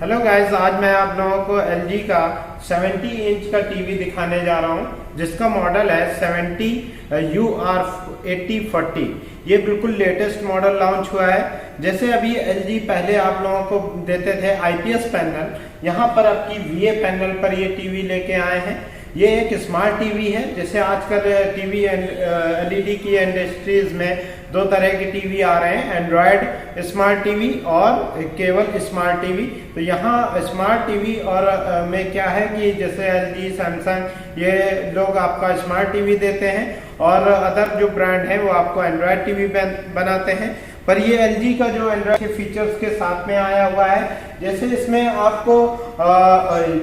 Hello guys, आज मैं आप लोगों को LG का 70 इंच का टीवी दिखाने जा रहा हूं जिसका मॉडल है 70 UR8040। ये बिल्कुल लेटेस्ट मॉडल लॉन्च हुआ है। जैसे अभी LG पहले आप लोगों को देते थे IPS पैनल, यहाँ पर आपकी VA पैनल पर ये टीवी लेके आए हैं। ये एक स्मार्ट टीवी है। जैसे आजकल टीवी LED की इंडस्ट्रीज में दो तरह के टीवी आ रहे हैं, एंड्रॉयड स्मार्ट टीवी और केवल स्मार्ट टीवी। तो यहाँ स्मार्ट टीवी और में क्या है कि जैसे LG, सैमसंग ये लोग आपका स्मार्ट टीवी देते हैं और अदर जो ब्रांड है वो आपको एंड्रॉयड टीवी बनाते हैं। पर ये LG का जो एंड्रॉयड के फीचर्स के साथ में आया हुआ है, जैसे इसमें आपको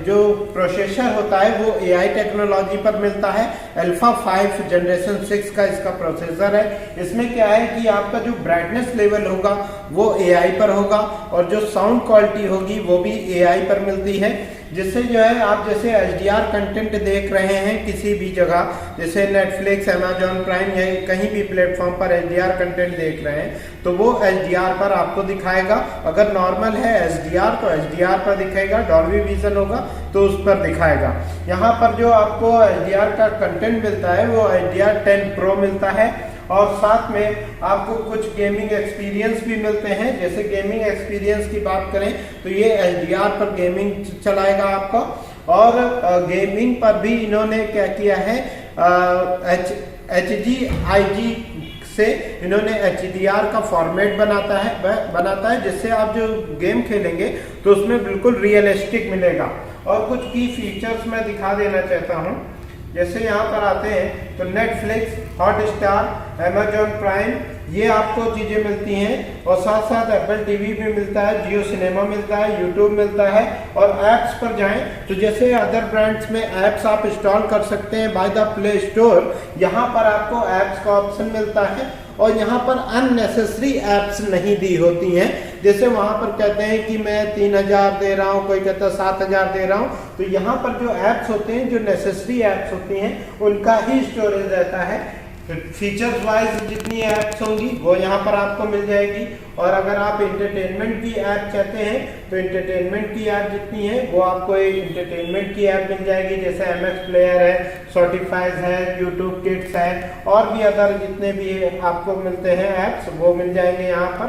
जो प्रोसेसर होता है वो AI टेक्नोलॉजी पर मिलता है। अल्फा 5 जनरेशन 6 का इसका प्रोसेसर है। इसमें क्या है कि आपका जो ब्राइटनेस लेवल होगा वो AI पर होगा और जो साउंड क्वालिटी होगी वो भी AI पर मिलती है, जिससे जो है आप जैसे HDR कंटेंट देख रहे हैं किसी भी जगह, जैसे नेटफ्लिक्स, अमेजॉन प्राइम या कहीं भी प्लेटफॉर्म पर HDR कंटेंट देख रहे हैं तो वो HDR पर आपको दिखाएगा। अगर नॉर्मल है HDR तो HDR पर दिखाएगा, डॉल्बी विजन होगा तो उस पर दिखाएगा। यहाँ पर जो आपको HDR का कंटेंट मिलता है वो HDR 10 Pro मिलता है और साथ में आपको कुछ गेमिंग एक्सपीरियंस भी मिलते हैं। जैसे गेमिंग एक्सपीरियंस की बात करें तो ये HDR पर गेमिंग चलाएगा आपका। और गेमिंग पर भी इन्होंने क्या किया है, HGIG से इन्होंने HDR का फॉर्मेट बनाता है जिससे आप जो गेम खेलेंगे तो उसमें बिल्कुल रियलिस्टिक मिलेगा। और कुछ की फीचर्स मैं दिखा देना चाहता हूँ। जैसे यहाँ पर आते हैं तो नेटफ्लिक्स, हॉटस्टार, अमेजॉन प्राइम ये आपको चीजें मिलती हैं और साथ साथ एप्पल टीवी भी मिलता है, जियो सिनेमा मिलता है, यूट्यूब मिलता है। और एप्स पर जाएं तो जैसे अदर ब्रांड्स में एप्स आप इंस्टॉल कर सकते हैं बाय द प्ले स्टोर, यहाँ पर आपको एप्स का ऑप्शन मिलता है और यहाँ पर अननेसेसरी एप्स नहीं दी होती हैं। जैसे वहां पर कहते हैं कि मैं 3000 दे रहा हूँ, कोई कहता है 7000 दे रहा हूँ, तो यहाँ पर जो एप्स होते हैं, जो नेसेसरी एप्स होती हैं, उनका ही स्टोरेज रहता है। फीचर्स वाइज जितनी ऐप्स होंगी वो यहाँ पर आपको मिल जाएगी। और अगर आप इंटरटेनमेंट की ऐप चाहते हैं तो इंटरटेनमेंट की ऐप जितनी है वो आपको एक इंटरटेनमेंट की ऐप मिल जाएगी। जैसे MX प्लेयर है, Spotify है, YouTube किड्स है और भी अदर जितने भी आपको मिलते हैं ऐप्स वो मिल जाएंगे यहाँ पर।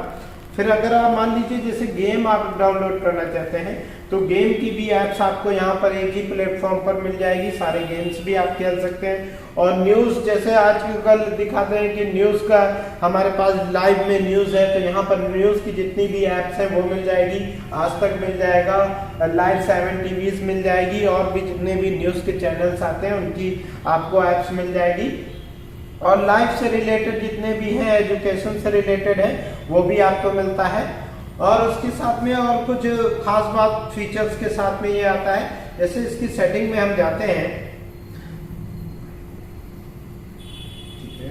फिर अगर आप मान लीजिए जैसे गेम आप डाउनलोड करना चाहते हैं तो गेम की भी ऐप्स आपको यहाँ पर एक ही प्लेटफॉर्म पर मिल जाएगी, सारे गेम्स भी आप खेल सकते हैं। और न्यूज़ जैसे आजकल दिखाते हैं कि न्यूज़ का हमारे पास लाइव में न्यूज़ है तो यहाँ पर न्यूज़ की जितनी भी ऐप्स हैं वो मिल जाएगी। आज तक मिल जाएगा, लाइव 7 टीवीज मिल जाएगी और भी जितने भी न्यूज़ के चैनल्स आते हैं उनकी आपको ऐप्स मिल जाएगी। और लाइफ से रिलेटेड जितने भी हैं, एजुकेशन से रिलेटेड है, वो भी आपको मिलता है। और उसके साथ में और कुछ खास बात फीचर्स के साथ में ये आता है। जैसे इसकी सेटिंग में हम जाते हैं, ठीक है,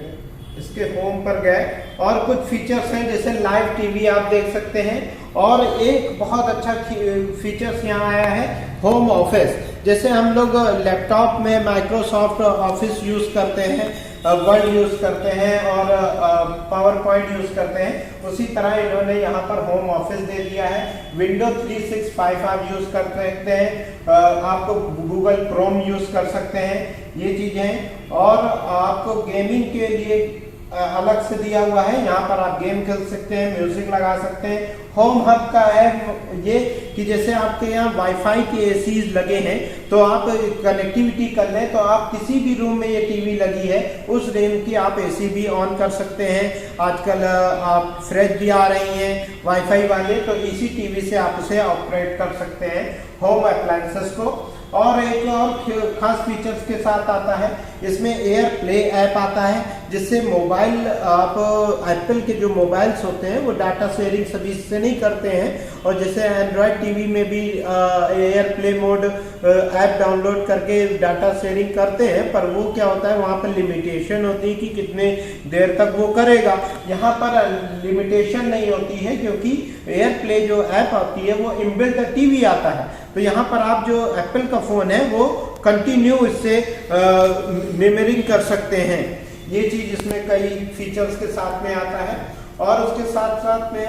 इसके होम पर गए और कुछ फीचर्स हैं जैसे लाइव टीवी आप देख सकते हैं। और एक बहुत अच्छा फीचर्स यहाँ आया है, होम ऑफिस। जैसे हम लोग लैपटॉप में माइक्रोसॉफ्ट ऑफिस यूज करते हैं, वर्ड यूज करते हैं और पावर पॉइंट यूज करते हैं, उसी तरह इन्होंने यहाँ पर होम ऑफिस दे दिया है। विंडो 365 आप यूज कर सकते हैं, आपको गूगल क्रोम यूज कर सकते हैं, ये चीजें। और आपको गेमिंग के लिए अलग से दिया हुआ है, यहाँ पर आप गेम खेल सकते हैं, म्यूजिक लगा सकते हैं। होम हब का है ये कि जैसे आपके यहाँ वाईफाई के एसीज लगे हैं तो आप कनेक्टिविटी कर लें तो आप किसी भी रूम में ये टीवी लगी है उस रूम की आप एसी भी ऑन कर सकते हैं। आजकल आप फ्रिज भी आ रही हैं वाईफाई वाले, तो इसी टीवी से आप उसे ऑपरेट कर सकते हैं, होम अप्लायंसेस को। और एक और खास फीचर्स के साथ आता है, इसमें एयर प्ले ऐप आता है जिससे मोबाइल आप एप्पल के जो मोबाइल्स होते हैं वो डाटा शेयरिंग सभी से नहीं करते हैं। और जैसे एंड्रॉयड टीवी में भी air play mode app download करके डाटा शेयरिंग करते हैं, पर वो क्या होता है वहाँ पर लिमिटेशन होती है कि कितने देर तक वो करेगा। यहाँ पर लिमिटेशन नहीं होती है क्योंकि एयर प्ले जो ऐप आती है वो इनबिल्ट टीवी आता है। तो यहाँ पर आप जो एप्पल का फोन है वो कंटिन्यू इससे मेमोरिंग कर सकते हैं। ये चीज इसमें कई फीचर्स के साथ में आता है। और उसके साथ साथ में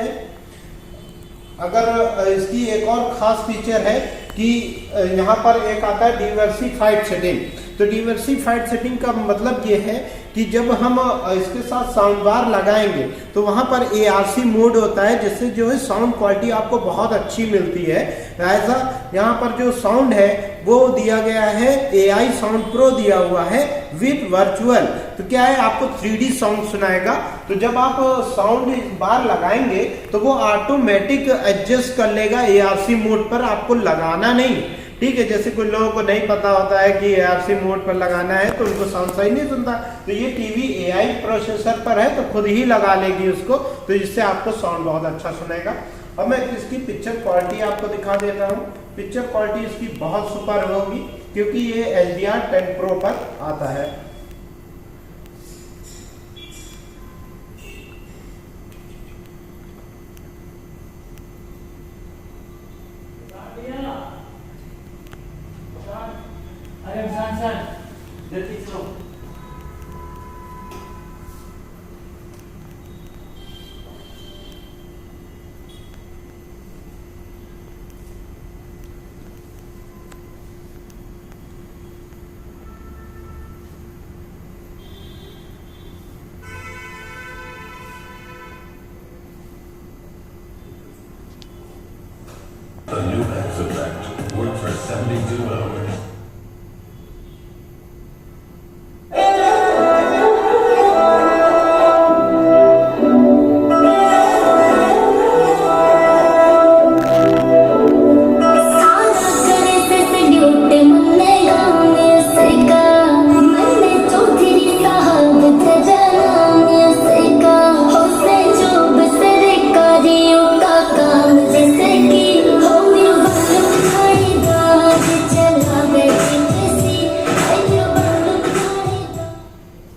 अगर इसकी एक और खास फीचर है कि यहाँ पर एक आता है डिवर्सिफाइड सेटिंग। तो डिवर्सिफाइड सेटिंग का मतलब ये है कि जब हम इसके साथ साउंड बार लगाएंगे तो वहां पर ARC मोड होता है, जिससे जो है साउंड क्वालिटी आपको बहुत अच्छी मिलती है। ऐसा यहाँ पर जो साउंड है वो दिया गया है AI साउंड प्रो दिया हुआ है विद वर्चुअल। तो क्या है, आपको 3D साउंड सुनाएगा। तो जब आप साउंड बार लगाएंगे तो वो ऑटोमेटिक एडजस्ट कर लेगा ARC मोड पर, आपको लगाना नहीं। ठीक है, जैसे कुछ लोगों को नहीं पता होता है कि ARC मोड पर लगाना है तो उनको साउंड सही नहीं सुनता, तो ये टीवी AI प्रोसेसर पर है तो खुद ही लगा लेगी उसको, तो इससे आपको साउंड बहुत अच्छा सुनेगा। अब मैं इसकी पिक्चर क्वालिटी आपको दिखा देता हूँ। पिक्चर क्वालिटी इसकी बहुत सुपर होगी क्योंकि ये HDR10 Pro पर आता है। The new X effect works for 72 hours.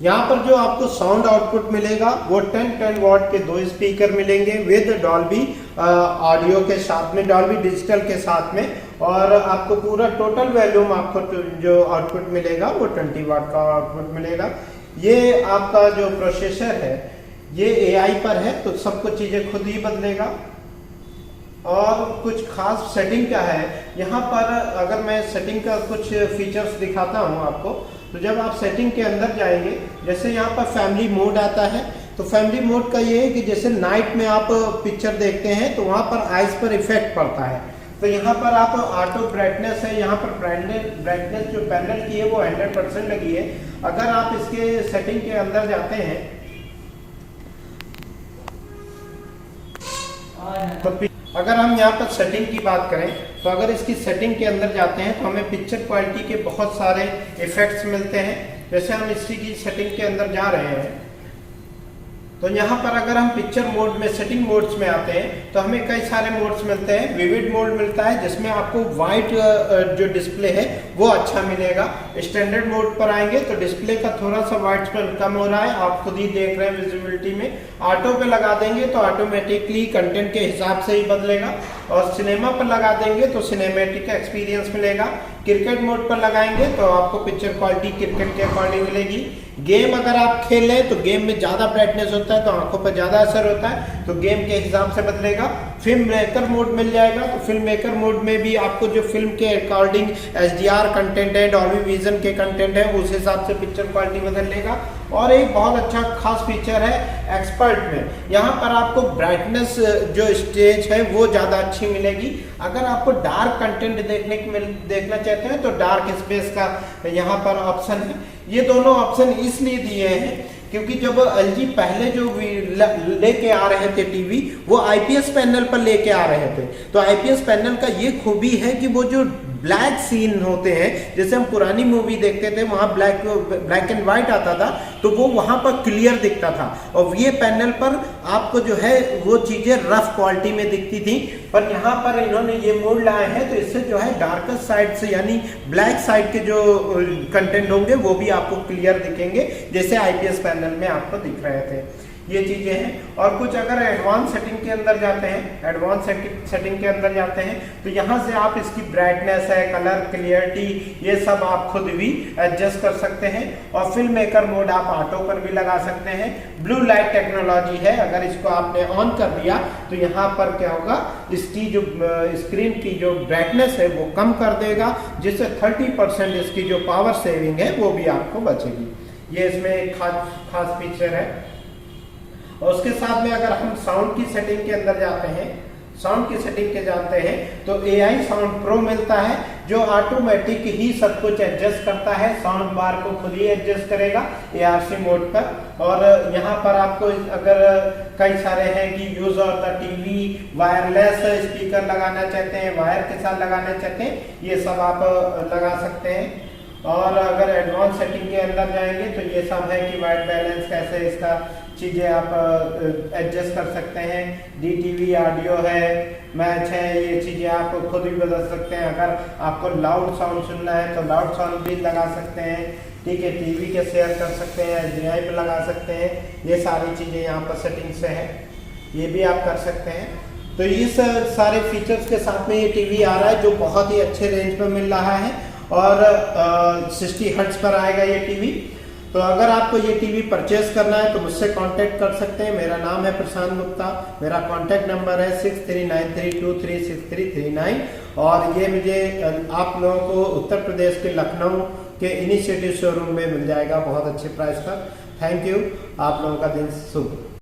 यहाँ पर जो आपको साउंड आउटपुट मिलेगा वो 10 वॉट के 2 स्पीकर मिलेंगे विद डॉल्बी ऑडियो के साथ में, डॉल्बी डिजिटल के साथ में, और आपको पूरा टोटल वॉल्यूम आपको जो आउटपुट मिलेगा वो 20 वाट का आउटपुट मिलेगा। ये आपका जो प्रोसेसर है ये AI पर है तो सब कुछ चीजें खुद ही बदलेगा। और कुछ खास सेटिंग क्या है यहाँ पर, अगर मैं सेटिंग का कुछ फीचर्स दिखाता हूँ आपको, तो जब आप सेटिंग के अंदर जाएंगे, जैसे यहाँ पर फैमिली मोड आता है, तो फैमिली मोड का ये है कि जैसे नाइट में आप पिक्चर देखते हैं तो वहाँ पर आइज पर इफेक्ट पड़ता है, तो यहाँ पर आप ऑटो ब्राइटनेस है, यहाँ पर ब्राइटनेस जो पैनल की है वो 100% लगी है। अगर आप इसके सेटिंग के अंदर जाते हैं तो अगर हम यहाँ पर सेटिंग की बात करें तो अगर इसकी सेटिंग के अंदर जाते हैं तो हमें पिक्चर क्वालिटी के बहुत सारे इफेक्ट्स मिलते हैं। जैसे हम इसी की सेटिंग के अंदर जा रहे हैं तो यहाँ पर अगर हम पिक्चर मोड में सेटिंग मोड्स में आते हैं तो हमें कई सारे मोड्स मिलते हैं। विविड मोड मिलता है जिसमें आपको वाइट जो डिस्प्ले है वो अच्छा मिलेगा। स्टैंडर्ड मोड पर आएंगे तो डिस्प्ले का थोड़ा सा वाइट स्पेल कम हो रहा है, आप खुद ही देख रहे हैं विजिबिलिटी में। ऑटो पे लगा देंगे तो ऑटोमेटिकली कंटेंट के हिसाब से ही बदलेगा, और सिनेमा पर लगा देंगे तो सिनेमेटिक एक्सपीरियंस मिलेगा। क्रिकेट मोड पर लगाएंगे तो आपको पिक्चर क्वालिटी क्रिकेट के अकॉर्डिंग मिलेगी। गेम अगर आप खेलें तो गेम में ज्यादा ब्राइटनेस होता है तो आंखों पर ज्यादा असर होता है, तो गेम के हिसाब से बदलेगा। फिल्म मेकर मोड मिल जाएगा तो फिल्म मेकर मोड में भी आपको जो फिल्म के अकॉर्डिंग HDR कंटेंट है, डॉल्बी विजन के कंटेंट है, उस हिसाब से पिक्चर क्वालिटी बदल लेगा। और एक बहुत अच्छा खास फीचर है एक्सपर्ट में, यहाँ पर आपको ब्राइटनेस जो स्टेज है वो ज्यादा अच्छी मिलेगी। अगर आपको डार्क कंटेंट देखना चाहते हैं तो डार्क स्पेस का यहाँ पर ऑप्शन है। ये दोनों ऑप्शन इसलिए दिए हैं क्योंकि जब LG पहले जो लेके आ रहे थे टीवी, वो IPS पैनल पर लेके आ रहे थे। तो IPS पैनल का ये खूबी है कि वो जो ब्लैक सीन होते हैं, जैसे हम पुरानी मूवी देखते थे वहां ब्लैक एंड व्हाइट आता था तो वो वहां पर क्लियर दिखता था, और ये पैनल पर आपको जो है वो चीजें रफ क्वालिटी में दिखती थी। पर यहाँ पर इन्होंने ये मोड लाए हैं तो इससे जो है डार्कर साइड से यानी ब्लैक साइड के जो कंटेंट होंगे वो भी आपको क्लियर दिखेंगे जैसे IPS पैनल में आपको दिख रहे थे। ये चीजें हैं। और कुछ अगर एडवांस सेटिंग के अंदर जाते हैं, एडवांस सेटिंग के अंदर जाते हैं तो यहाँ से आप इसकी ब्राइटनेस है, कलर क्लियरिटी, ये सब आप खुद भी एडजस्ट कर सकते हैं। और फिल्म मेकर मोड आप ऑटो पर भी लगा सकते हैं। ब्लू लाइट टेक्नोलॉजी है, अगर इसको आपने ऑन कर दिया तो यहाँ पर क्या होगा, इसकी जो स्क्रीन की जो ब्राइटनेस है वो कम कर देगा, जिससे 30% इसकी जो पावर सेविंग है वो भी आपको बचेगी। ये इसमें एक खास फीचर है। और उसके साथ में अगर हम साउंड की सेटिंग के अंदर जाते हैं, साउंड की सेटिंग के जाते हैं तो AI साउंड प्रो मिलता है, जो ऑटोमेटिक ही सब कुछ एडजस्ट करता है, साउंड बार को खुद ही एडजस्ट करेगा ARC मोड पर। और यहाँ पर आपको अगर कई सारे हैं कि use of the TV, wireless speaker लगाना चाहते हैं, वायर के साथ लगाना चाहते हैं, ये सब आप लगा सकते हैं। और अगर एडवांस सेटिंग के अंदर जाएंगे तो ये सब है कि वाइट बैलेंस कैसे इसका चीज़ें आप एडजस्ट कर सकते हैं। DTV ऑडियो है, मैच है, ये चीज़ें आप खुद भी बदल सकते हैं। अगर आपको लाउड साउंड सुनना है तो लाउड साउंड भी लगा सकते हैं, ठीक है। TV के शेयर कर सकते हैं, HDMI पे लगा सकते हैं, ये सारी चीज़ें यहाँ पर सेटिंग से है, ये भी आप कर सकते हैं। तो इस सारे फीचर्स के साथ में ये TV आ रहा है जो बहुत ही अच्छे रेंज पर मिल रहा है और 60 हर्ट्ज पर आएगा ये TV। तो अगर आपको ये TV परचेज करना है तो मुझसे कांटेक्ट कर सकते हैं। मेरा नाम है प्रशांत गुप्ता, मेरा कांटेक्ट नंबर है 6393236339। और ये मुझे आप लोगों को उत्तर प्रदेश के लखनऊ के इनिशिएटिव शोरूम में मिल जाएगा बहुत अच्छे प्राइस पर। थैंक यू, आप लोगों का दिन शुभ।